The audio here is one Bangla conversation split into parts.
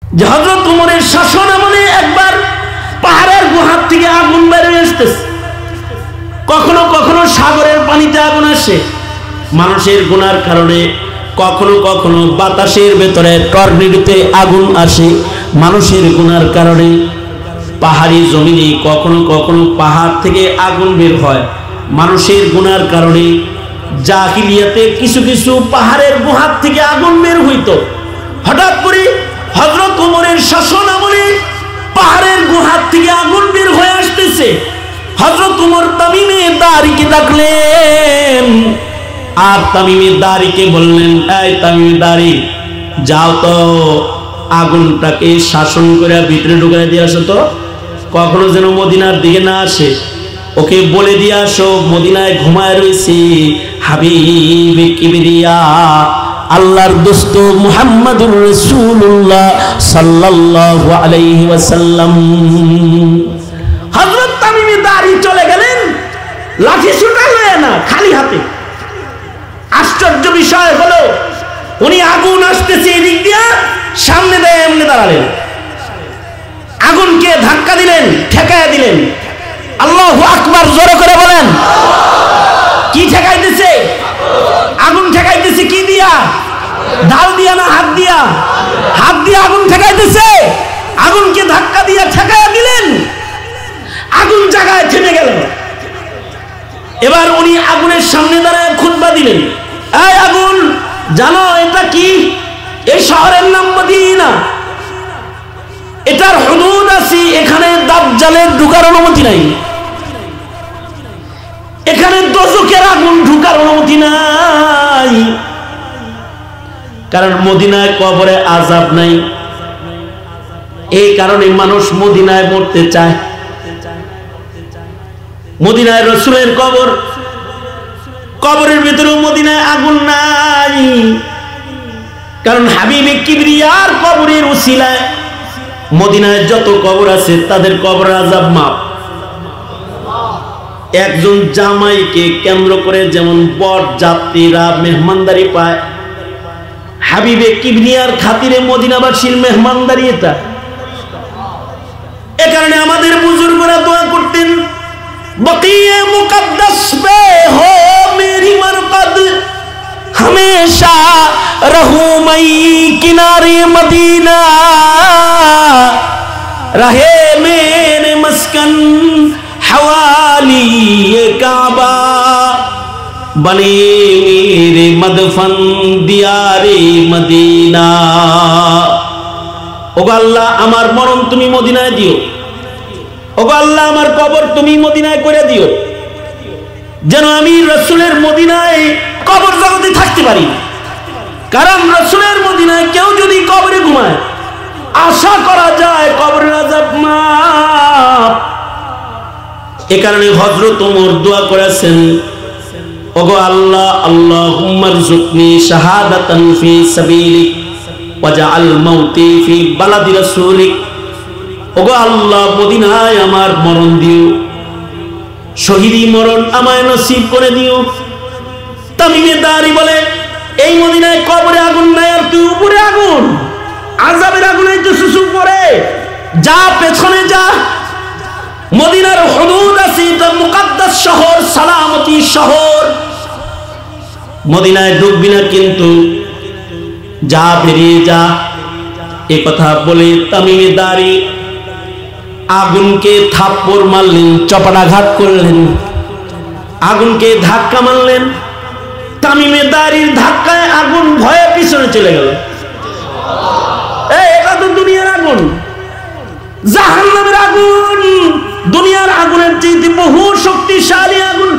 যে হযরত ওমরের শাসন আমলে একবার পাহাড়ের গুহা থেকে আগুন বের হয়ে আসতেছে, কখনো কখনো সাগরের পানিতে আগুন আসে মানুষের গুনার কারণে, কখনো কখনো বাতাসের ভেতরে টর্নেডোতে আগুন আসে মানুষের গুনার কারণে, পাহাড়ি জমিনে কখনো কখনো পাহাড় থেকে আগুন বের হয় মানুষের গুনার কারণে। জাহিলিয়াতে কিছু কিছু পাহাড়ের গুহা থেকে আগুন বের হইতো। হঠাৎ করে হযরত ওমরের শাসন আমলে পাহাড়ের গুহা থেকে আগুন বের হয়ে আসতেছে। হযরত ওমর তামিমে দারিকে ডাকলেন আর তামিমে দারিকে বললেন, এই তামিমে দারি, যাও তো আগুনটাকে শাসন করে ভিতরে ঢুকাই দিয়ে আসো তো, কখনো যেন মদিনার দিকে না আসে। ওকে বলে দিয়ে আসো মদিনায় ঘুমায় রয়েছে হাবিব কিবরিয়া আল্লাহর দোস্ত মুহাম্মদুর রাসূলুল্লাহ সাল্লাল্লাহু আলাইহি ওয়াসাল্লাম। হযরত তামিমে দারি চলে গেলেন লাঠি ছুটা লয়ে না, খালি হাতে। আশ্চর্য বিষয় হলো উনি আগুন আসতেছে এদিক দিয়া, সামনে দিয়ে এমনি দাঁড়ালেন, আগুনকে ধাক্কা দিলেন, ঠেকায় দিলেন। আল্লাহু আকবার, জোরে করে বলেন। কি ঠেকাইতেছে? আগুন ঠেকাইতেছে কি দিয়া? ঢাল দিয়া না হাত দিয়া? হাত দিয়া আগুন ঠেকাইতেছে। আগুনকে ধাক্কা দিয়া ঠেকায় দিলেন, আগুন জায়গায় থেমে গেল। এবার উনি আগুনের সামনে দাঁড়ায় খুতবা দিলেন, এই আগুন, জানো এটা কি? এই শহরের নাম মদিনা, এটার হুদুদ আছে, এখানে দাজ্জালের ঢোকার অনুমতি নাই, এখানে দোজখের আগুন ঢোকার অনুমতি নাই, কারণ মদিনায় কবরে আযাব নাই। এই কারণে মানুষ মদিনায় মরতে চায়। মদিনায় রাসূলের কবর, কবরের ভিতরে মদিনায় আগুন নাই, কারণ হাবিবে কিবরিয়ার কবরের উসিলায় মদিনায় যত কবর আছে তাদের কবর আযাব মাফ। একজন জামাইকে কেন্দ্র করে যেমন বর যাত্রীরা মেহমানদারি পায়, হাবিবে কিবরিয়ার খাতিরে মদিনাবাসীর মেহমানদারি এটা। এ কারণে আমাদের বুজুর্গরা দোয়া করতেন, বকিয়ে মুকদ্দাস পে হো মেরি মরকদ, हमेशा रहूं मैं किनारे मदीना, रहे मेरे मस्कन हवाली काबा, बने मेरे मदफन दियारे मदीना। ওগো আল্লাহ, আমার মরণ তুমি মদিনায় দিও। ওগো আল্লাহ, আমার কবর তুমি মদিনায় করে দিও, যেন আমি রাসূলের মদিনায় কবর জগতে থাকতে পারি। কারণ রাসূলের মদিনায় কেউ যদি কবরে ঘুমায়, আশা করা যায় কবরের আযাব মাফ। এ কারণে হযরত ওমর দোয়া করেছেন, ওগো আল্লাহ, আল্লাহুম্মা রযুকনি শাহাদাতান ফি সাবিলিক ওয়াজআল মাউতি ফি বালাদি রাসূলিক। ওগো আল্লাহ, মদিনায় আমার মরণ দিও, শহীদি মরণ আমায় নসিব করে দিও। তামিমে দারি বলে, এই মদিনায় কবরে আগুন নাই আর তুই উপরে আগুন, আযাবের আগুনে তো সুসু পড়ে, যা পেছনে যা। মদিনার হুদুদ আছে, এটা মুকদ্দাস শহর, সালামতি শহর, মদিনায় ঢুকবি না কিন্তু যা, বেরিয়ে যা। এ কথা বলে তামিমে দারি আগুনকে থাপ্পড় মারলেন, চপাটাঘাত করলেন, আগুনকে ধাক্কা মারলেন। তামিমে দারির ধাক্কায় আগুন ভয়ে পিছনে চলে গেল। এটা তো দুনিয়ার আগুন, জাহান্নামের আগুন, দুনিয়ার আগুনের চেয়ে বহু শক্তিশালী আগুন।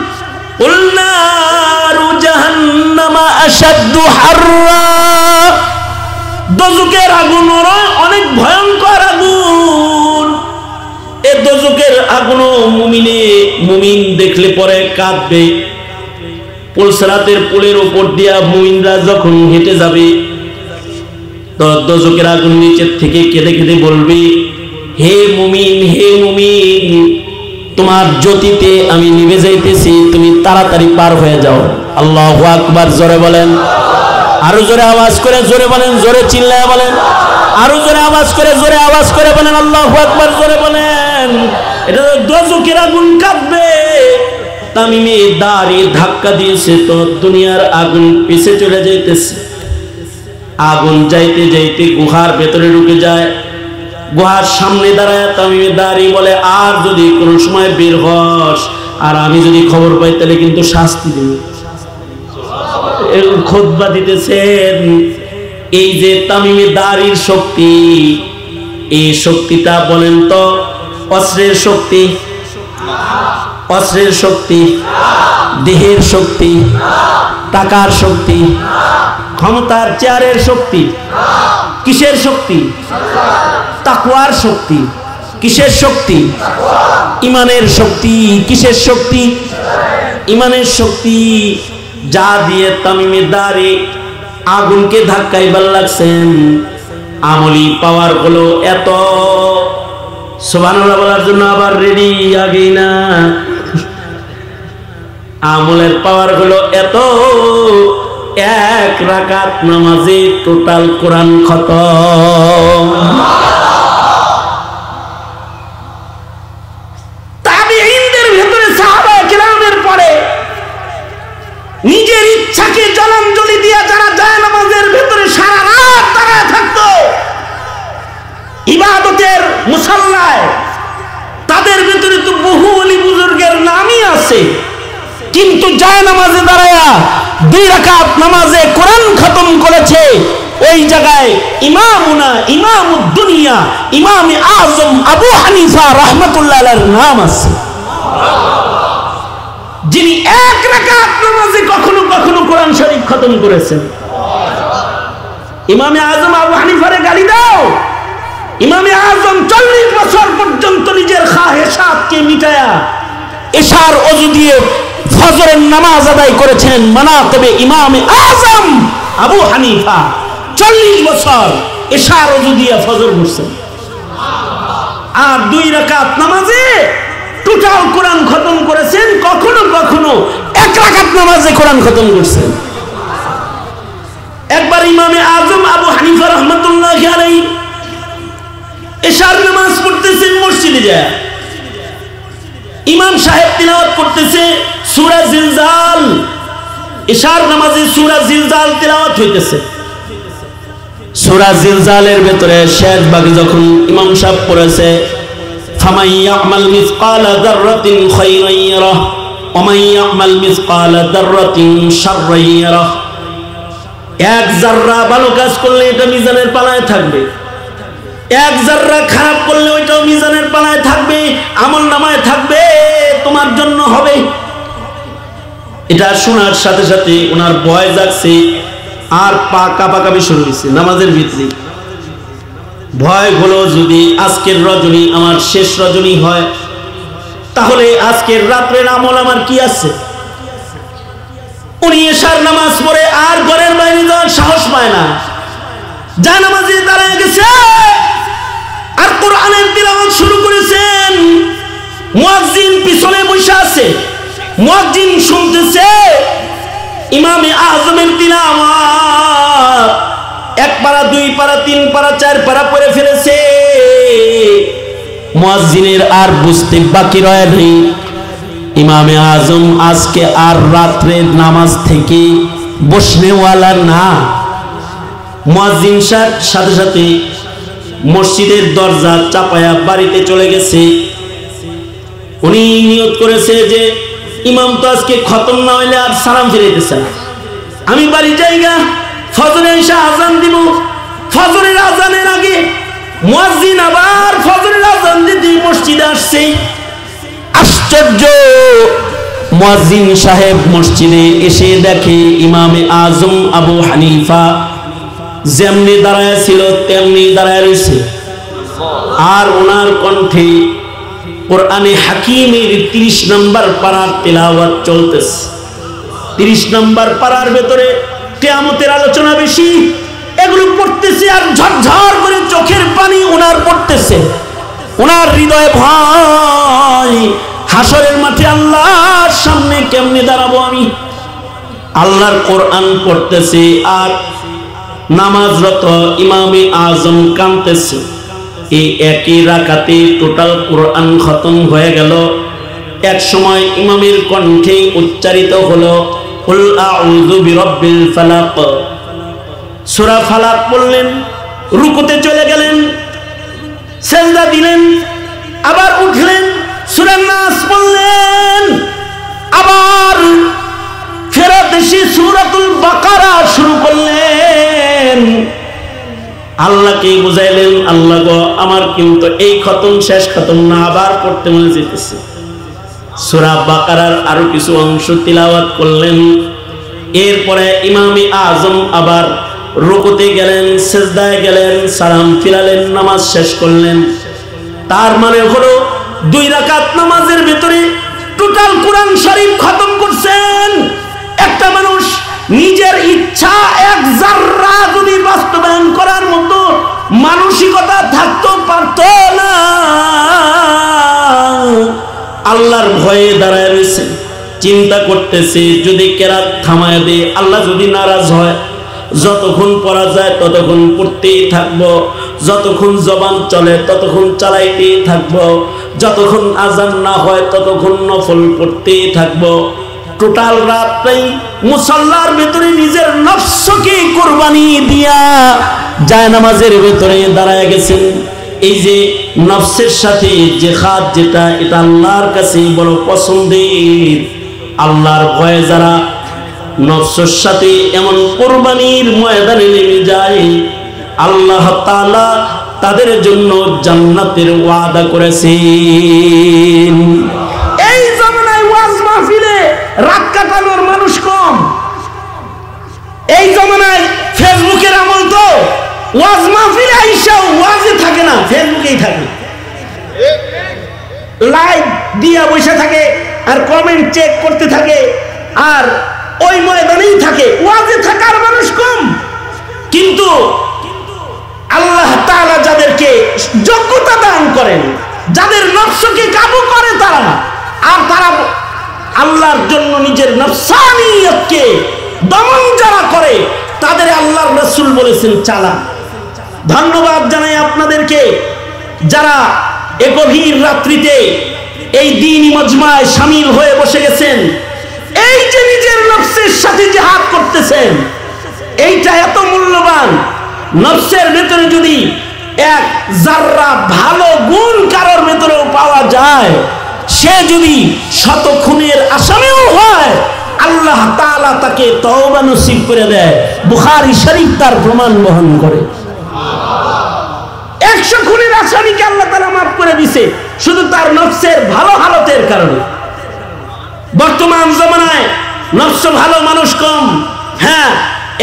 উলনারু জাহান্নামা আশাদ্দু হাররা, দোজখের আগুন অনেক ভয়ঙ্কর আগুন। এ দোজখের আগুনও মুমিন দেখলে পরে কাঁদবে। পুলসরাতের পুলের উপর দিয়া মুমিনরা যখন হেঁটে যাবে, তো দোজখের আগুন নিচের থেকে কেঁদে কেঁদে বলবে, হে মুমিন, হে মুমিন, তোমার জ্যোতিতে আমি নিভে যাইতেছি, তুমি তাড়াতাড়ি পার হয়ে যাও। আল্লাহু আকবার, জোরে বলেন, আরো জোরে আওয়াজ করে জোরে বলেন, জোরে চিল্লায় বলেন, আরো জোরে আওয়াজ করে বলেন আল্লাহু আকবার, জোরে বলেন। এটা দোজখের আগুন কাঁপবে। তামিমে দাঁড়ি ধাক্কা দিয়েছে তো দুনিয়ার আগুন পিছে চলে যাইতেছে। আগুন যাইতে যাইতে গুহার ভেতরে ঢুকে যায়। গুহার সামনে দাঁড়ায় তামিমে দাঁড়ি বলে, আর যদি কোনো সময় বের হস আর আমি যদি খবর পাই তাহলে কিন্তু শাস্তি দেব। খুতবা দিতেছেন। এই যে তামিমে দাঁড়ির শক্তি, এই শক্তিটা বলেন তো অস্ত্রের শক্তি, অস্ত্রের শক্তি, দেহের শক্তি, টাকার শক্তি, ক্ষমতার চেয়ারের শক্তি, কিসের শক্তি? তাকওয়ার শক্তি। কিসের শক্তি? ইমানের শক্তি। কিসের শক্তি? ইমানের শক্তি। যা দিয়ে তামিমে দাঁড়ি আগুনকে ধাক্কাইবার লাগছেন, আমলি পাওয়ার গুলো এত। সুবহানাল্লাহ বলার জন্য আবার রেডি, আগেই না। আমলের পাওয়ার গুলো এত, এক রাকাত নামাজে টোটাল কোরআন খতম। তাবিঈনদের ভেতরে সাহাবায়ে কেরামের পরে নিজের ইচ্ছাকে জলাঞ্জলি দিয়ে যারা যায় নামাজের ভেতরে সারা রাত দাঁড়ায় থাকতো ইবাদতের মুসাল্লায়, তাদের ভেতরে তো বহু ওলি বুজুর্গের নামই আছে। কিন্তু যায় নামাজে দাঁড়ায়া 2 রাকাত নামাজে কোরআন খতম করেছে, ওই জায়গায় ইমামুনা ইমামুদ দুনিয়া ইমামে আজম আবু হানিফা রাহমাতুল্লাহ আলাইহির নাম আছে, যিনি 1 রাকাত নামাজে কখনো কখনো কোরআন শরীফ খতম করেছেন। ইমামে আজম আবু হানিফারে গালি দাও। ইমামে আজম 40 বছর পর্যন্ত নিজের খাহেশাতকে মিটায়া এশার ওযু দিয়ে ফজরের নামাজ আদায় করেছেন। মানাকিবে ইমামে আজম আবু হানিফা 40 বছর এশার ওযু দিয়ে ফজর পড়ছেন, আর 2 রাকাত নামাজে টোটাল কোরআন খতম করেছেন। কখনো কখনো 1 রাকাত নামাজে কোরআন খতম করছেন। একবার ইমামে আজম আবু হানিফা রাহমাতুল্লাহি আলাইহি এশার নামাজ পড়তেছেন মসজিদে যায়। ইমাম সাহেব তিলাওয়াত করতেছে সূরা জিলজাল। এশার নামাজে সূরা জিলজাল তিলাওয়াত হইতেছে। সূরা জিলজালের ভিতরে শেষ ভাগে যখন ইমাম সাহেব পড়েছে, ফামান ইয়ামাল মিসকালা যাররাতিন খায়রান ইয়ারাহ ওয়া মান ইয়ামাল মিসকালা যাররাতিন শাররান ইয়ারাহ, 1 যাররা ভালো কাজ করলে এটা মিজানের পালায় থাকবে, 1 যাররা খারাপ করলে ওইটাও মিজানের পালায় থাকবে, আমলনামায় থাকবে, তোমার জন্য হবে। এটা শোনার সাথে সাথে ওনার ভয় জাগছে, আর পা কাঁপাকাঁপি শুরু হয়েছে নামাজের ভিতরে। ভয় হলো যদি আজকের রজনী আমার শেষ রজনী হয়, তাহলে আজকের রাত্রের আমল আমার কি আছে? উনি এশার নামাজ পড়ে আর ঘরের বাইরে যাওয়ার সাহস পায় না, যা নামাজে দাঁড়ায় গেছে আর কোরআনের তিলাওয়াত শুরু করেছেন। মুয়াজ্জিন পিছনে বসে আছে, মুয়াজ্জিন শুনতেছে ইমামে আজমের তিলাওয়াত। 1 পারা 2 পারা 3 পারা 4 পারা পড়ে ফেলেছে। মুয়াজ্জিনের আর বুঝতে বাকি রয় নাই, ইমামে আজম আজকে আর রাত্রের নামাজ থেকে বসনেওয়ালা না। মুয়াজ্জিন সাথে সাথে মসজিদের দরজা চাপায়া বাড়িতে চলে গেছে। উনি নিয়ত করেছে যে ইমাম তো আজকে খতম না হইলে আর সালাম ফিরাইতেছে না, আমি বাড়ি যাইগা, ফজরে এসে আজান দিব। ফজরের আজানের আগে মুয়াজ্জিন আবার ফজরের আজান দিতে মসজিদে আসছে। আশ্চর্য, মুয়াজ্জিন সাহেব মসজিদে এসে দেখে ইমামে আজম আবু হানিফা যেমনি দাঁড়ায় ছিল তেমনি দাঁড়ায় রয়েছে, আর ওনার কণ্ঠে কোরআনে হাকিমের 30 নম্বর পারার তেলাওয়াত চলতেছে। 30 নম্বর পারার ভেতরে কিয়ামতের আলোচনা বেশি, এগুলো পড়তেছে আর ঝরঝর করে চোখের পানি ওনার পড়তেছে। ওনার হৃদয়ে ভয়, হাসরের মাঠে আল্লাহর সামনে কেমনে দাঁড়াবো আমি। আল্লাহর কোরআন পড়তেছে আর নামাজরত ইমামে আজম কাঁদতেছে। এই একই রাকাতে টোটাল কোরআন খতম হয়ে গেল। এক সময় ইমামের কণ্ঠে উচ্চারিত হলো কুল আউযু বিরাব্বিল ফালাক। সূরা ফালাক পড়লেন, রুকুতে চলে গেলেন, সিজদা দিলেন, আবার উঠলেন, সূরা নাস পড়লেন, আবার ফেরত এসে সূরাতুল বাকারা শুরু করলেন। আল্লাহকে বুঝাইলেন, আল্লাহ গো, আমার কিন্তু এই খতম শেষ খতম না, আবার পড়তে মনে যেতেছে। সূরা বাকারার আরো কিছু অংশ তিলাওয়াত করলেন। এরপরে ইমামে আজম আবার রুকুতে গেলেন, সিজদায় গেলেন, সালাম ফিরালেন, নামাজ শেষ করলেন। তার মানে হলো 2 রাকাত নামাজের ভিতরে টোটাল কোরআন শরীফ খতম করছেন। একটা মানুষ নিজের ইচ্ছা এক যাররা যদি বাস্তবায়ন করার মতো মানসিকতা থাকতে পারত না, আল্লাহর ভয়ে দাঁড়ায় রয়েছে, চিন্তা করতেছে যদি কেরাত থামায় দে, আল্লাহ যদি নারাজ হয়, যতক্ষণ পড়া যায় ততক্ষণ পড়তেই থাকবো, যতক্ষণ জবান চলে ততক্ষণ চালাইতেই থাকবো, যতক্ষণ আজান না হয় ততক্ষণ নফল পড়তেই থাকবো। টোটাল রাতটাই মুসাল্লার ভিতরে নিজের নফসকে কুরবানি দিয়া জায়নামাজের ভিতরে দাঁড়ায় গেছেন। এই যে নফসের সাথে জিহাদ, যেটা এটা আল্লাহর কাছে বড় পছন্দের। আল্লাহর ভয়ে যারা নফসের সাথে এমন কুরবানির ময়দানে নেমে যায়, আল্লাহ তাআলা তাদের জন্য জান্নাতের ওয়াদা করেছেন। এই জামানায় ওয়াজ মাহফিলে রাত কাটানোর মানুষ কম। এই জামানায় ফেসবুকের আমল তো, ওয়াজ মাহফিলে আইসাও ওয়াজে থাকে না, ফেসবুকেই থাকে, লাইভ দিয়া বসে থাকে আর কমেন্ট চেক করতে থাকে, আর ওই ময়দানেই থাকে। ওয়াজে থাকার মানুষ কম। কিন্তু আল্লাহ তাআলা যাদেরকে যোগ্যতা দান করেন, যাদের নফসকে কাবু করে তারা, আর তারা আল্লাহর জন্য নিজের নফসানিয়তকে দমন যারা করে, তাদের আল্লাহর রাসূল বলেছেন চালা। ধন্যবাদ জানাই আপনাদেরকে যারা এ গভীর রাত্রিতে এই দ্বীনি মজমায় শামিল হয়ে বসে গেছেন। এই যে নিজের নফসের সাথে জিহাদ করতেছেন, এইটা এত মূল্যবান। নফসের ভেতরে যদি এক যাররা ভালো গুণ কারোর ভেতরেও পাওয়া যায়, সে যদি শত খুনের আসামিও হয়, আল্লাহ তাআলা তাকে তওবা নসিব করে দেয়। বুখারী শরীফ তার প্রমাণ বহন করে। 100 খুনের আসামিকে আল্লাহ তাআলা মাফ করে দিয়েছে শুধু তার নফসের ভালো হালতের কারণে। বর্তমান জামানায় নফস ভালো মানুষ কম। হ্যাঁ,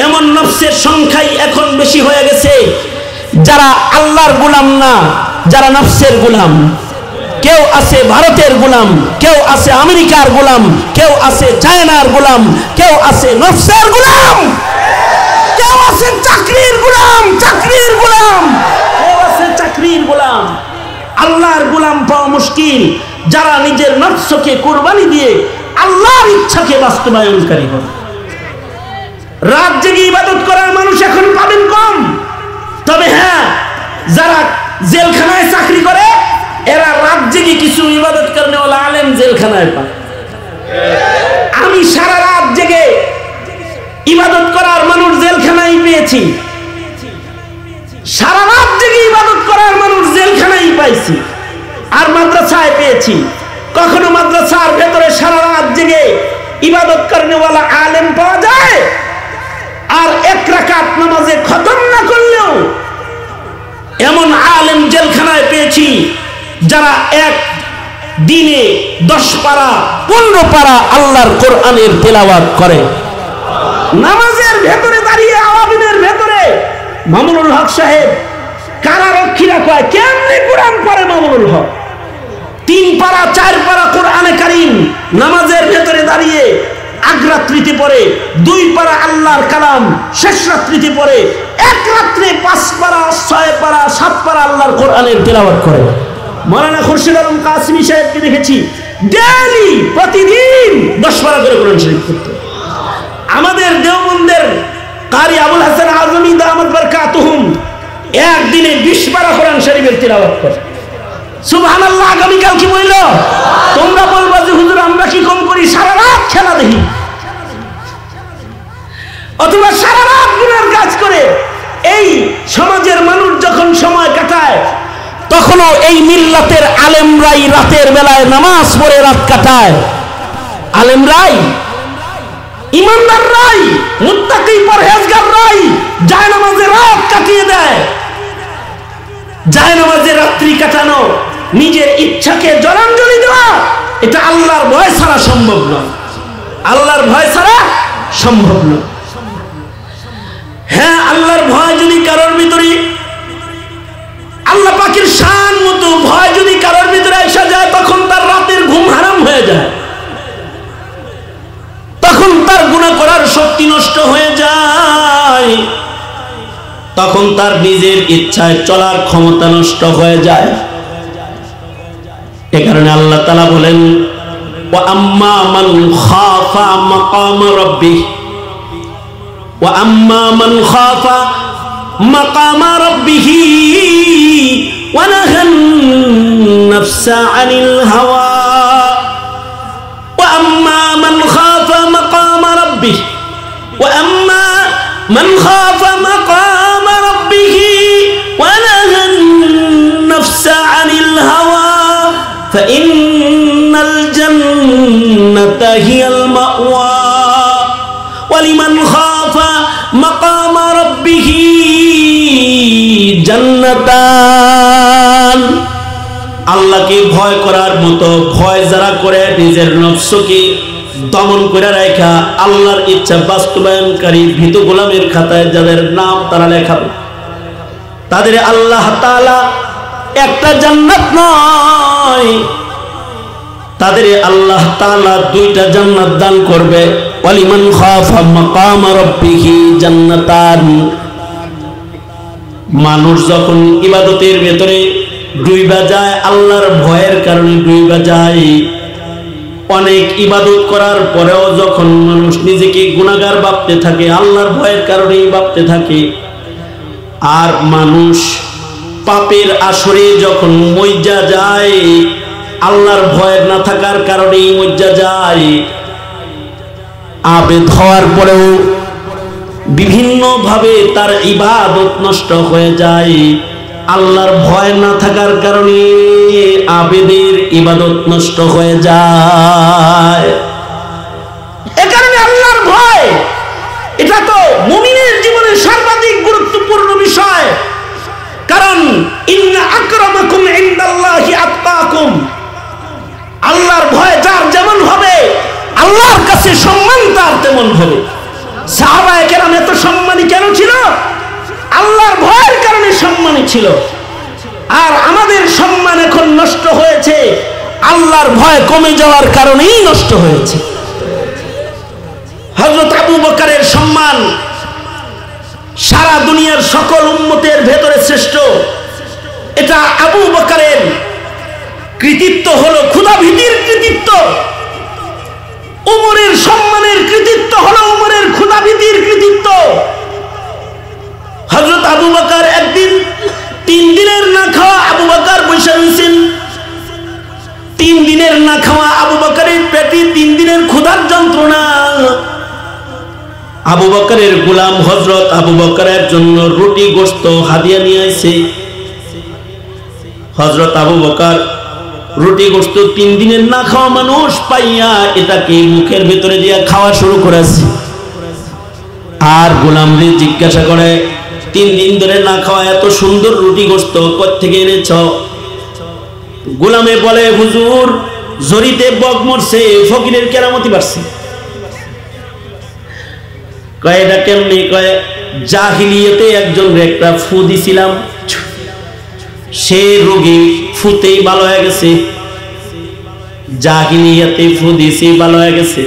এমন নফসের সংখ্যাই এখন বেশি হয়ে গেছে যারা আল্লাহর গোলাম না, যারা নফসের গোলাম। কেউ আছে ভারতের গোলাম, কেউ আছে আমেরিকার গোলাম, কেউ আছে চায়নার গোলাম, কেউ আছে নফসের গোলাম, কেউ আছে চাকরির গোলাম, চাকরির গোলাম, কেউ আছে চাকরির গোলাম। আল্লাহর গোলাম পাওয়া মুশকিল যারা নিজের নফসকে কুরবানি দিয়ে আল্লাহর ইচ্ছাকে বাস্তবায়নকারী হবে। রাত জেগে ইবাদত করার মানুষ এখন পাবেন কম। তবে হ্যাঁ, যারা জেলখানায় চাকরি করে এরা রাত জেগে কিছু ইবাদত করনে ওয়ালা আলেম জেলখানায় পায়। আমি সারা রাত জেগে ইবাদত করার মানুষ জেলখানায় পেয়েছি, সারা রাত জেগে ইবাদত করার মানুষ জেলখানায় পাইছি, আর মাদ্রাসায় পেয়েছি। কখনো মাদ্রাসার ভেতরে সারা রাত জেগে ইবাদত করনে ওয়ালা আলেম পাওয়া যায়, আর 1 রাকাত নামাজে খতম না করলেও এমন আলেম জেলখানায় পেয়েছি যারা এক দিনে 10 পারা 15 পারা আল্লাহর কোরআনের তেলাওয়াত করে। নামাজের ভেতরে দাঁড়িয়ে আওয়াবিনের ভেতরে মামুনুল হক সাহেব কারারক্ষীরা কয় কেমনে কোরআন পড়ে মামুনুল হক। 3 পারা 4 পারা কোরআনে কারীম নামাজের ভেতরে দাঁড়িয়ে আগ রাত্রিতে পড়ে, 2 পারা আল্লাহর কালাম শেষ রাত্রিতে পড়ে, 1 রাত্রে 5 পারা 6 পারা 7 পারা আল্লাহর কোরআনের তেলাওয়াত করে। মাওলানা খুরশিদ আলম কাসিমি সাহেবকে দেখেছি ডেইলি প্রতিদিন 10 পারা করে কোরআন শরীফ পড়তে। আমাদের দেওবন্দের কারি আবুল হাসান আজমি দামাত বারকাতুহুম একদিনে 20 পারা কোরআন শরীফের তিলাওয়াত করে। সুবহানাল্লাহ। আগামীকাল কি বলল? তোমরা বলবা যে হুজুর আমরা কি কম করি, সারা রাত খেলা দেখি অথবা সারা রাত গুনার কাজ করে। এই সমাজের মানুষ যখন সময় কাটায় তখনও এই মিল্লাতের আলেমরাই রাতের বেলায় নামাজ পড়ে রাত কাটায়। আলেমরাই, ইমানদাররাই, মুত্তাকি পরহেজগাররাই জায়নামাজে রাত কাটিয়ে দেয়। জায়নামাজে রাত্রি কাটানো, নিজের ইচ্ছাকে জলাঞ্জলি দেওয়া, এটা আল্লাহর ভয় ছাড়া সম্ভব নয়। আল্লাহর ভয় ছাড়া সম্ভব নয়। হ্যাঁ, আল্লাহর ভয় যদি কারোর ভিতরে, আল্লাহ পাকের শান মতো ভয় যদি কারোর ভিতরে এসে যায়, তখন তার রাতের ঘুম হারাম হয়ে যায়, তখন তার গুনাহ করার শক্তি নষ্ট হয়ে যায়, তখন তার নিজের ইচ্ছায় চলার ক্ষমতা নষ্ট হয়ে যায়। এ কারণে আল্লাহ তাআলা বলেন, ওয়া আম্মা মান খাফা মাকাম রাব্বিহ, ওয়া আম্মা মান খাফা মাকাম রাব্বিহ ওয়া নাহান নাফসা আনিল হাওয়া, ওয়া আম্মা মান খাফা মাকাম রাব্বিহ, ওয়া আম্মা মান খাফা মাকাম রাব্বিহ ওয়া নাহান নাফসা আনিল হাওয়া فإن الجنة هي المأوى ولمن خاف مقام ربه جنتان। আল্লাহকে ভয় করার মতো ভয় যারা করে, নিজের নফসকে দমন করে রাখা, আল্লাহর ইচ্ছা বাস্তবায়নকারী ভীতু গোলামের খাতায় যাদের নাম তারা লেখাবে, তাদের আল্লাহ তাআলা একটা জান্নাত নয়, তাদের আল্লাহ তাআলা দুইটা জান্নাত দান করবে। ওয়ালিমান খাফা মাকাম রাব্বিহি জান্নাতান। মানুষ যখন ইবাদতের ভেতরে ডুইবা যায়, আল্লাহর ভয়ের কারণে ডুইবা যায়, অনেক ইবাদত করার পরেও যখন মানুষ নিজেকে গুনাহগার ভাবতে থাকে, আল্লাহর ভয়ের কারণেই ভাবতে থাকে, আর মানুষ পাপের আসরে যখন মজ্জা যায়, আল্লাহর ভয় না থাকার কারণেই মজ্জা যায়, আবেদ হওয়ার পরেও বিভিন্ন ভাবে তার ইবাদত নষ্ট হয়ে যায়। আল্লাহর ভয় না থাকার কারণে আবেদের ইবাদত নষ্ট হয়ে যায়। এ কারণে আল্লাহর ভয় এটা তো মুমিনের জীবনে সর্বাধিক গুরুত্বপূর্ণ বিষয়। কারণ ইন্না আকরামাকুম ইনদাল্লাহি আতকাকুম, আল্লাহর ভয় যার যেমন হবে আল্লাহর কাছে সম্মান তার তেমন হবে। সাহাবায়ে কেরাম এত সম্মানী কেন ছিল? আল্লাহর ভয়ের কারণে সম্মানী ছিল। আর আমাদের সম্মান এখন নষ্ট হয়েছে, আল্লাহর ভয় কমে যাওয়ার কারণেই নষ্ট হয়েছে। হযরত আবু বকরের সম্মান সারা দুনিয়ার সকল উম্মতের ভেতরে শ্রেষ্ঠ। এটা আবু বকরের কৃতিত্ব হলো ক্ষুধাভীতির কৃতিত্ব। উমরের সম্মানের কৃতিত্ব হলো উমরের ক্ষুধাভীতির কৃতিত্ব। হযরত আবু বকর একদিন 3 দিনের না খাওয়া আবু বকর বসে রয়েছেন। 3 দিনের না খাওয়া আবু বকরের পেটে 3 দিনের ক্ষুধার যন্ত্রণা। আবু বকরের গোলাম হযরত আবু বকরের জন্য রুটি গোশত হাদিয়া নিয়ে আসে। হযরত আবু বকর রুটি গোশত 3 দিনের না খাওয়া মানুষ পাইয়া এটাকে মুখের ভিতরে দিয়ে খাওয়া শুরু করেছে। আর গোলামরে জিজ্ঞাসা করে, 3 দিন ধরে না খাওয়া এত সুন্দর রুটি গোশত কোথা থেকে এনেছ? গোলামে বলে, হুজুর জরিতে বক মরছে, ফকিরের কেরামতি বাড়ছে। কয় এটা কেমনি? কয় জাহিলিয়াতে একজন একটা ফু দিছিলাম, সে রোগী ফুতেই ভালো হয়ে গেছে। জাহিলিয়াতে ফু দিছি ভালো হয়ে গেছে,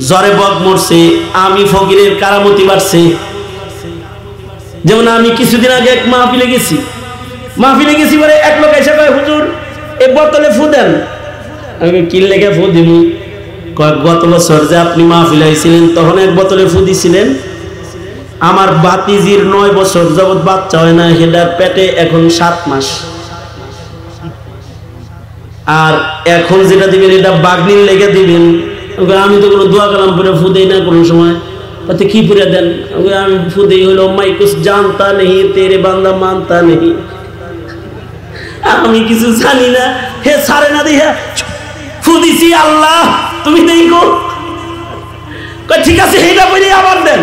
জ্বরে বক মরছে, আমি ফকিরের কারামতি বাড়ছে। যেমন আমি কিছুদিন আগে এক মাহফিলে গেছি বলে এক লোক এসে কয়, হুজুর এই বোতলে ফু দেন। আমি কি লেগে ফু দিব? কয় গত বছর যে আপনি মাহফিলে আইছিলেন তখন এক বোতলে ফু দিছিলেন, আমার বাতিজির 9 বছর যাবত বাচ্চা হয় না, হেডার পেটে এখন 7 মাস। আর এখন যেটা দিবেন এটা বাগনির লেগে দিবেন। আমি তো কোনো দোয়া কালাম পরে ফুদেই না কোনো সময়। তাতে কি পরে দেন? আমি ফুদেই হলো মাই কুছ জানতা নেই তেরে বান্দা মানতা নেই, আমি কিছু জানি না, হে সারে না দিয়া ফুদিছি, আল্লাহ তুমি দেখো। ঠিক আছে হেটা পরে আবার দেন।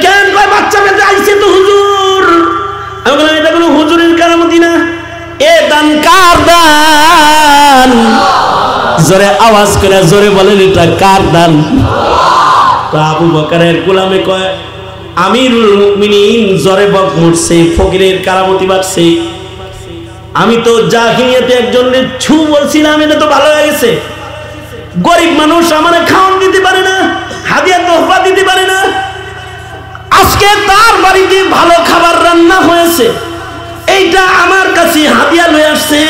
কেন? কয় বাচ্চা পেতে আইছে তো হুজুর। আমি বললাম এটা কোনো হুজুরের কারামতি না, এ দান কার দান? জোরে আওয়াজ করে জোরে বলেন এটা কার দান? তো আবু বকরের গোলামে কয় আমিরুল মুমিনিন জোরে বক মরছে, ফকিরের কারামতি বাড়ছে। আমি তো জাহিলিয়াতে একজনের ছু বলছিলাম, এটা তো ভালো হয়ে গেছে। গরিব মানুষ আমার খাওয়ান দিতে পারে না, হাদিয়া তোহফা দিতে পারে না, আজকে তার বাড়িতে ভালো খাবার রান্না হয়েছে, এইটা আমার কাছে হাদিয়া লয়ে আসছে।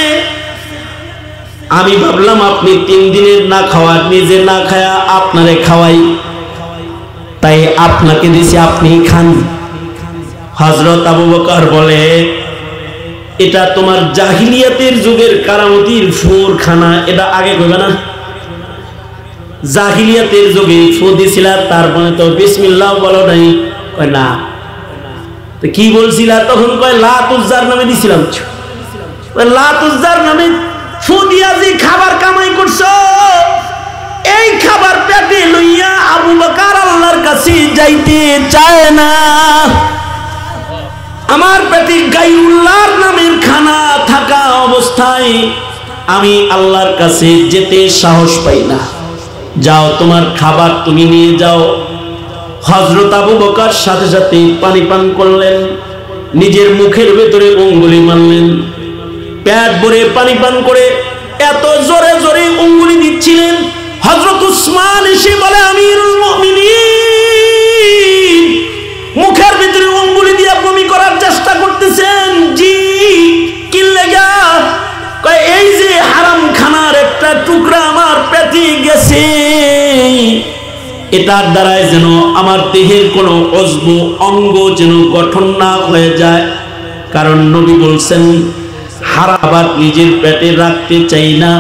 আমি ভাবলাম আপনি 3 দিনের না খাওয়া, নিজে না খায়া আপনারে খাওয়াই, তাই আপনাকে দিছি, আপনি খান। হযরত আবু বকর বলে এটা তোমার জাহিলিয়াতের যুগের কারামতির ফুর খানা, এটা আগে কইবে না? জাহিলিয়াতের যুগে ফু দিছিলা, তারপরে তো বিসমিল্লাহ বলো নাই। কয় না। তো কি বলছিলা তখন? কয় লাত উজ্জার নামে দিছিলাম। লাত উজ্জার নামে ফু দিয়া যে খাবার কামাই করছো, এই খাবার পেটে লইয়া আবু বকর আল্লাহর কাছে যাইতে চায় না। আমার পেটে গায়রুল্লাহর নামের খানা থাকা অবস্থায় আমি আল্লাহর কাছে যেতে সাহস পাই না। যাও তোমার খাবার তুমি নিয়ে যাও। হযরত আবু বকর সাথে সাথে পানি পান করলেন, নিজের মুখের ভেতরে অঙ্গুলি মারলেন, পেট ভরে পানি পান করে এত জোরে জোরে অঙ্গুলি দিচ্ছিলেন। হযরত উসমান এসে বলে আমিরুল মুমিনিন মুখের ভিতরে অঙ্গুলি দিয়ে বমি করার চেষ্টা করতেছেন। জি কি লাগা? কয় এই যে হারাম খানার একটা টুকরা আমার পেটে গেছে, এটার দ্বারাই যেন আমার দেহের কোনো অজব অঙ্গ যেন গঠন না হয়ে যায়। কারণ নবী বলছেন হারাম নিজের পেটে রাখতে চাই না।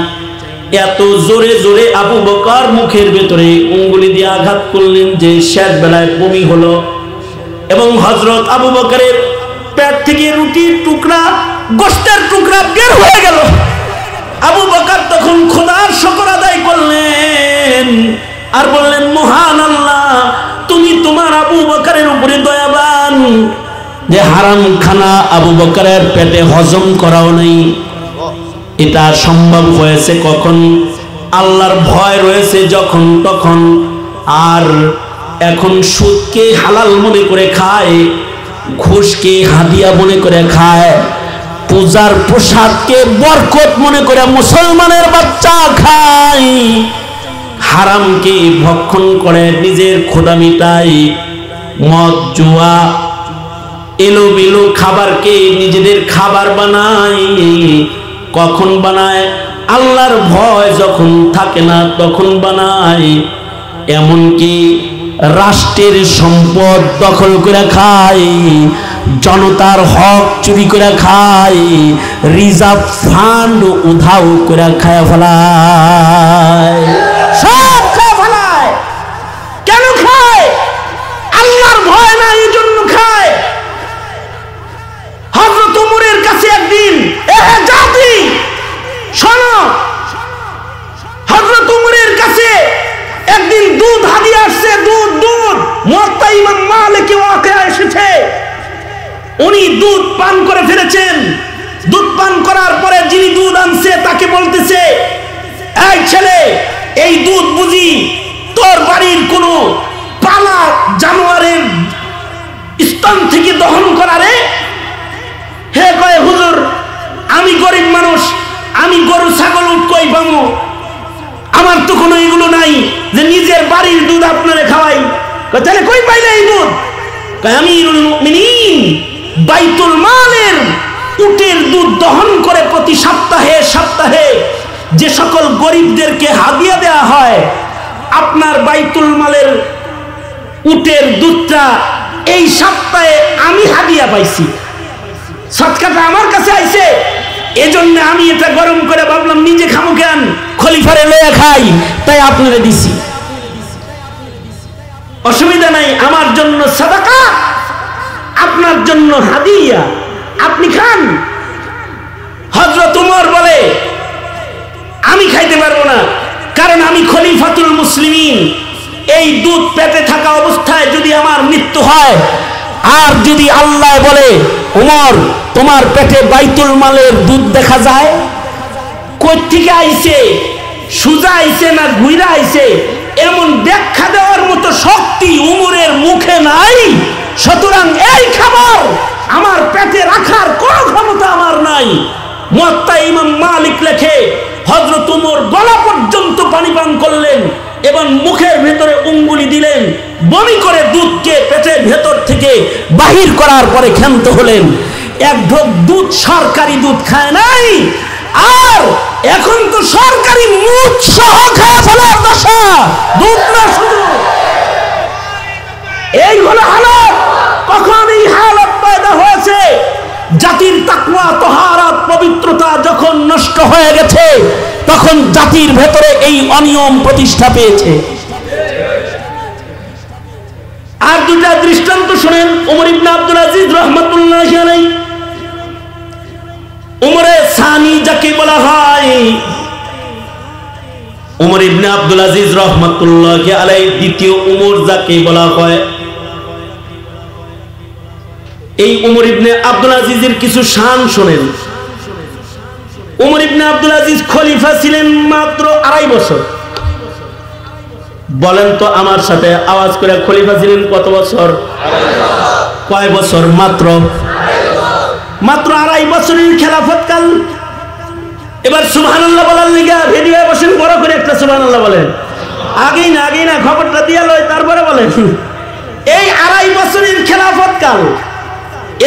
এত জোরে জোরে আবু বকর মুখের ভেতরে অঙ্গুলি দিয়ে আঘাত করলেন যে শেষ বেলায় বমি হলো, এবং হযরত আবু বকরের পেট থেকে রুটির টুকরা, গোশতের টুকরা বের হয়ে গেল। আবু বকর তখন খোদার শুকর আদায় করলেন আর বললেন মহান আল্লাহ, তুমি তোমার আবু বকরের উপরে দয়াবান যে হারাম খানা আবু বকরের পেটে হজম করাও নাই। এটা সম্ভব হয়েছে কখন? আল্লাহর ভয় রয়েছে যখন তখন। আর এখন সুদকে হালাল মনে করে খায়, ঘুষকে হাদিয়া মনে করে খায়, পূজার প্রসাদকে বরকত মনে করে মুসলমানের বাচ্চা খায়, হারামকে ভক্ষণ করে নিজের ক্ষুধা মিটায়, মদ জুয়া এলোমেলো খাবারকে নিজেদের খাবার বানায়। কখন বানায়? আল্লাহর ভয় যখন থাকে না তখন বানায়। এমনকি রাষ্ট্রের সম্পদ দখল করে খায়, জনতার হক চুরি করে খায়, রিজার্ভ ফান্ড উধাও করে খায় ফেলায়, সব খায় ফেলায়। কেন খায়? আল্লাহর ভয় না, এই জন্য খায়। হযরত ওমরের কাছে একদিন জাতি শোনো, হযরত ওমরের কাছে একদিন দুধ হাদিয়া আসছে, দুধ মুয়াত্তা ইমাম মালিক ওয়াকিয়া এসেছে। উনি দুধ পান করে ফেলেছেন। দুধ পান করার পরে যিনি দুধ আনছে তাকে বলতেছে, এই ছেলে, এই দুধ বুঝি তোর বাড়ির কোনো পালা জানোয়ারের স্তন থেকে দহন করা রে? হে কয় হুজুর, আমি গরিব মানুষ, আমি গরু ছাগল উট কই পাবো? আমার তো কোনো এগুলো নাই যে নিজের বাড়ির দুধ আপনারে খাওয়াই। তাহলে কই পাইলে এই দুধ? আমিরুল মুমিনিন বাইতুল মালের উটের দুধ দহন করে প্রতি সপ্তাহে সপ্তাহে যে সকল গরিবদেরকে হাদিয়া দেওয়া হয়, আপনার বাইতুল মালের উটের দুধটা এই সপ্তাহে আমি হাদিয়া পাইছি, সৎকাটা আমার কাছে আইছে, এজন্য আমি এটা গরম করে ভাবলাম নিজে খামো কেন, খলিফারে লয়ে খাই, তাই আপনারে দিছি। অসুবিধা নাই, আমার জন্য সাদাকা, আপনার জন্য হাদিয়া, আপনি খান। হযরত উমর বলে আমি খাইতে পারবো না, কারণ আমি খলিফাতুল মুসলিমিন। এই দুধ পেটে থাকা অবস্থায় যদি আমার মৃত্যু হয়, আর যদি আল্লাহ বলে উমর তোমার পেটে বাইতুল মালের দুধ দেখা যায়, কই থেকে আইছে, সুজা আইছে না ঘুইরা আইছে, এমন ব্যাখ্যা দেওয়ার মতো শক্তি উমরের মুখে নাই। সুতরাং এই খাবার আমার পেটে রাখার কোনো ক্ষমতা আমার নাই। মুয়াত্তা ইমাম মালিক লেখে হযরত উমর গলা পর্যন্ত পানি পান করলেন এবং মুখের ভেতরে উঙ্গুলি দিলেন, বমি করে দুধকে পেটের ভেতর থেকে বাহির করার পরে ক্ষান্ত হলেন। এক ঢোক দুধ সরকারি দুধ খায় নাই, আর এখন তো সরকারি মুখ সহ খায় ফেলার দশা, দুধ না শুধু। এই হলো হালত। কখন এই হালত পয়দা হয়েছে? জাতির তাকওয়া, তাহারাত, পবিত্রতা যখন নষ্ট হয়ে গেছে, তখন জাতির ভেতরে এই অনিয়ম প্রতিষ্ঠা পেয়েছে। আর দুটা দৃষ্টান্ত শুনেন। ওমর ইবনে আব্দুল আজিজ রাহমাতুল্লাহি আলাইহি, উমরে সানি যাকে বলা হয়, উমর ইবনে আব্দুল আজিজ রাহমাতুল্লাহি আলাইহি দ্বিতীয় উমর যাকে বলা হয়, এই উমর ইবনে আব্দুল আজিজের কিছু শান শুনেন। উমর ইবনে আব্দুল আজিজ খলিফা ছিলেন মাত্র 2.5 বছর। বলেন তো আমার সাথে আওয়াজ করে, খলিফা ছিলেন কত বছর? কয় বছর? মাত্র 2.5 বছরের খেলাফত কাল। এবার সুবহানাল্লাহ বলার লিগা ভিডিও বসেন, বড় করে একটা সুবহানাল্লাহ বলেন। আগেই না খবরটা দিয়া লয়, তারপরে বলেন। এই 2.5 বছরের খেলাফত কাল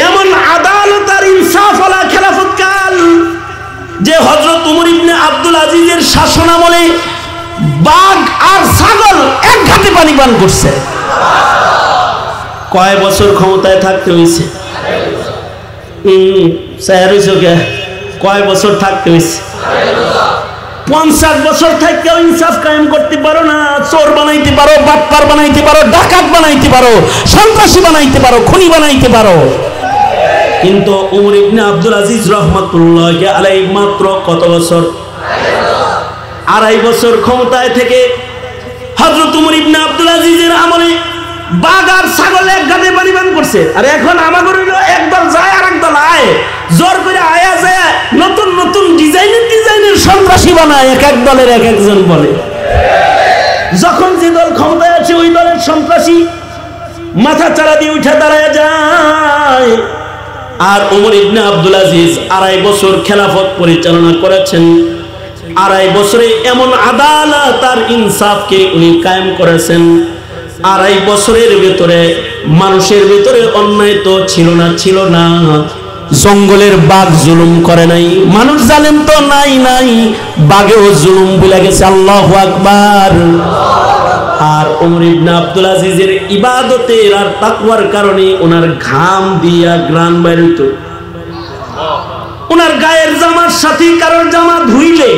এমন আদালত আর ইনসাফ ওয়ালা খেলাফত কাল যে হযরত উমর ইবনে আব্দুল আজিজের শাসনামলে বাঘ আর ছাগল এক ঘাটে পানি পান করছে। কয় বছর ক্ষমতায় থাকতে হয়েছে? কয় বছর থাকতে হয়েছে? 50 বছর থাকতেও ইনসাফ কায়েম করতে পারো না। চোর বানাইতে পারো, বাটপার বানাইতে পারো, ডাকাত বানাইতে পারো, সন্ত্রাসী বানাইতে পারো, খুনি বানাইতে পারো, কিন্তু উমর ইবনে আব্দুল আজিজ রাহমাতুল্লাহি আলাইহি মাত্র কত বছর? 2.5 বছর ক্ষমতায় থেকে হযরত উমর ইবনে আব্দুল আজিজের আমলে বাঘ আর ছাগল এক ঘাটে পানি পান করছে। আর এখন আমাদের একদল যায় আর একদল আয়, জোর করে আয়া যায় নতুন নতুন ডিজাইনের সন্ত্রাসী বানায়, এক এক দলের এক একজন বলে। যখন যে দল ক্ষমতায় আছে ওই দলের সন্ত্রাসী মাথা চারা দিয়ে উঠে দাঁড়ায় যায়। আর ওমর ইবনে আব্দুল আজিজ 2.5 বছর খেলাফত পরিচালনা করেছেন। 2.5 বছরে এমন আদালত আর ইনসাফকে উনি কায়েম করেছেন। 2.5 বছরের ভেতরে মানুষের ভেতরে অন্যায় তো ছিল না। জঙ্গলের বাঘ জুলুম করে নাই, মানুষ জালেম তো নাই, বাঘেও জুলুম ভুলে গেছে। আল্লাহু আকবার। আর ওমর ইবনে আব্দুল আজিজের ইবাদতের আর তাকওয়ার কারণে ওনার ঘাম দিয়া গ্রান বাইর হইতো। ওনার গায়ের জামার সাথে কারোর জামা ধুইলে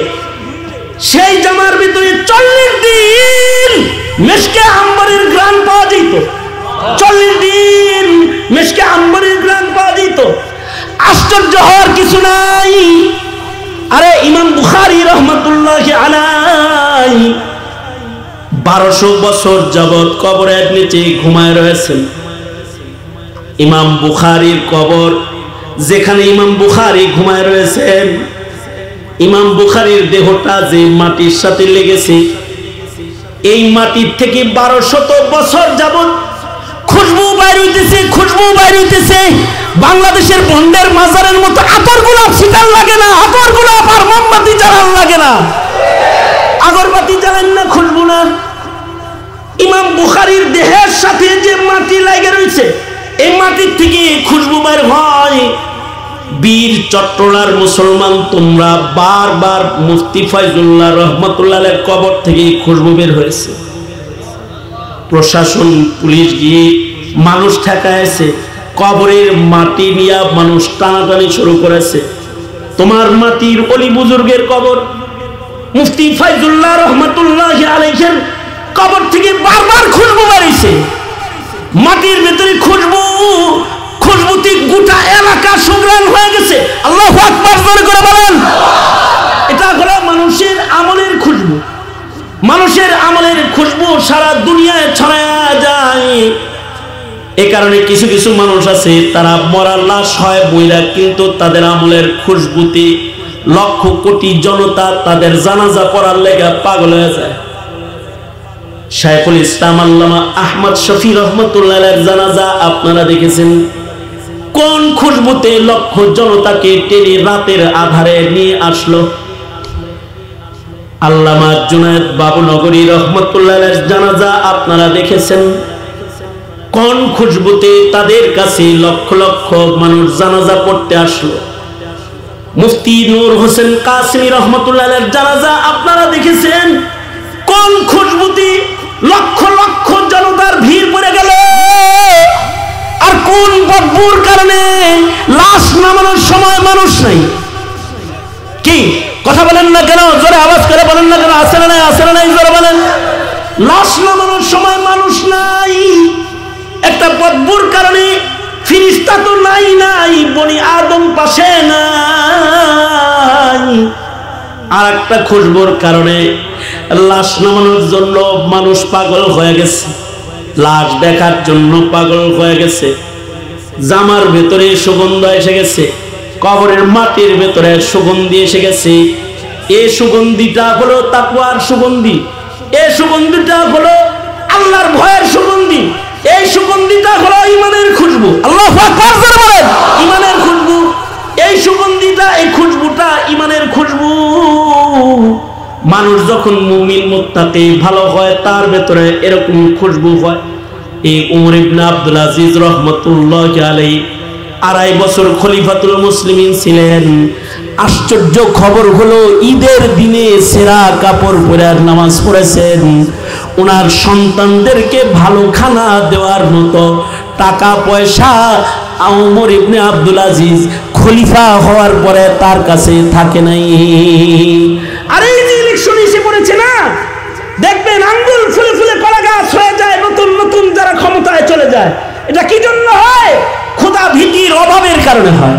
সেই জামার ভিতরে 40 দিন মিশকে আম্বরের গ্রান পাওয়া যেত। 40 দিন মিশকে আম্বরের গ্রান পাওয়া যেত। আশ্চর্য হওয়ার কিছু নাই। আরে ইমাম বুখারী রাহমাতুল্লাহি আলাইহি 1200 বছর যাবত কবরের নিচে ঘুমায় রয়েছেন। ইমাম বুখারীর কবর যেখানে ইমাম বুখারী ঘুমায় রয়েছেন, ইমাম বুখারীর দেহটা যে মাটির সাথে লেগেছে, এই মাটির থেকে 1200 বছর যাবত খুশবু বাইর হইতেছে। বাংলাদেশের বন্ডের মাজারের মতো আতর গোলাপ ছিটান লাগে না, আতর গোলাপ আর মোমবাতি জ্বালান লাগে না। আগরবাতি জ্বালেন না, খুশবু না। ইমাম বুখারীর দেহের সাথে যে মাটি লাগে রয়েছে, এই মাটির থেকে খুশবু বের হয়। বীর চট্টলার মুসলমান তোমরা বারবার মুফতি ফয়জুল্লাহ রহমাতুল্লাহ আলাইহির কবর থেকে খুশবু বের হয়েছে। প্রশাসন পুলিশ গিয়ে মানুষ ঠেকাইছে, কবরের মাটি নিয়ে মানুষ টানাটানি শুরু করেছে। তোমার মাটির অলি বুজুর্গের কবর, মুফতি ফাইজুল্লাহ রহমাতুল্লাহি আলাইহির কবর থেকে বারবার খুশবু বেরিয়েছে। মাটির ভেতরে খুশবুতে গোটা এলাকা সুগ্রাণ হয়ে গেছে। আল্লাহু আকবার জোরে করে বলেন। এটা হলো মানুষের আমলের খুশবু। মানুষের আমলের খুশবু সারা দুনিয়ায় ছড়ায় যায়। এ কারণে কিছু কিছু মানুষ আছে তারা মরার লাশ হয় বইরা, কিন্তু তাদের আমলের খুশবুতে লক্ষ কোটি জনতা তাদের জানাজা পড়ার লেগে পাগল হয়ে যায়। শাইখুল ইসলাম আল্লামা আহমদ শফি রহমতুল্লাহ আলাইহির জানাজা আপনারা দেখেছেন। কোন খুশবুতে লক্ষ জনতাকে টেনে রাতের আধারে নিয়ে আসলো। আল্লামা জুনায়েদ বাবুনগরী রহমতুল্লাহ আলাইহির জানাজা আপনারা দেখেছেন। কোন খুশবুতে তাদের কাছে লক্ষ লক্ষ মানুষ জানাজা পড়তে আসলো। মুফতি নূর হোসেন কাসেমী রহমতুল্লাহ আলাইহির জানাজা আপনারা দেখেছেন। কোন খুশবুতে লক্ষ লক্ষ জনতার ভিড় পড়ে গেল। আর কোন বদবুর কারণে লাশ নামানোর সময় মানুষ নাই। কি কথা বলেন না কেন? জোরে আওয়াজ করে বলেন না কেন? আছে না নাই? আছে না নাই? জোরে বলেন। লাশ নামানোর সময় মানুষ নাই, একটা বদবুর কারণে। ফেরেশতা তো নাই, বনি আদম পাশে নাই। আর একটা খুশবুর কারণে লাশ নামানোর জন্য মানুষ পাগল হয়ে গেছে, লাশ দেখার জন্য পাগল হয়ে গেছে। জামার ভেতরে সুগন্ধ এসে গেছে, কবরের মাটির ভেতরে সুগন্ধি এসে গেছে। এই সুগন্ধিটা হলো তাকওয়ার সুগন্ধি, এই সুগন্ধিটা হলো আল্লাহর ভয়ের সুগন্ধি, এই সুগন্ধিটা হলো ঈমানের খুশবু। আল্লাহু আকবার জোরে বলেন। ঈমানের খুশবু, এই সুগন্ধিটা, এই খুশবুটা ঈমানের খুশবু। মানুষ যখন মুমিন মুত্তাকি ভালো হয় তার ভেতরে এরকম খুশবু হয়। এই উমর ইবনে আব্দুল আজিজ রহমাতুল্লাহি আলাইহি 2.5 বছর খলিফাতুল মুসলিমিন ছিলেন। আশ্চর্য খবর হলো ঈদের দিনে সেরা কাপড় পরে নামাজ পড়েছেন। ওনার সন্তানদেরকে ভালো খানা দেওয়ার মতো টাকা পয়সা উমর ইবনে আব্দুল আজিজ খলিফা হওয়ার পরে তার কাছে থাকে নাই। আর এই যে ইলেকশন এসে পড়েছে না, দেখবেন আঙ্গুল ফুলে ফুলে কলা গাছ হয়ে যায়, নতুন নতুন যারা ক্ষমতায় চলে যায়। এটা কি জন্য হয়? খোদা ভীতির অভাবের কারণে হয়।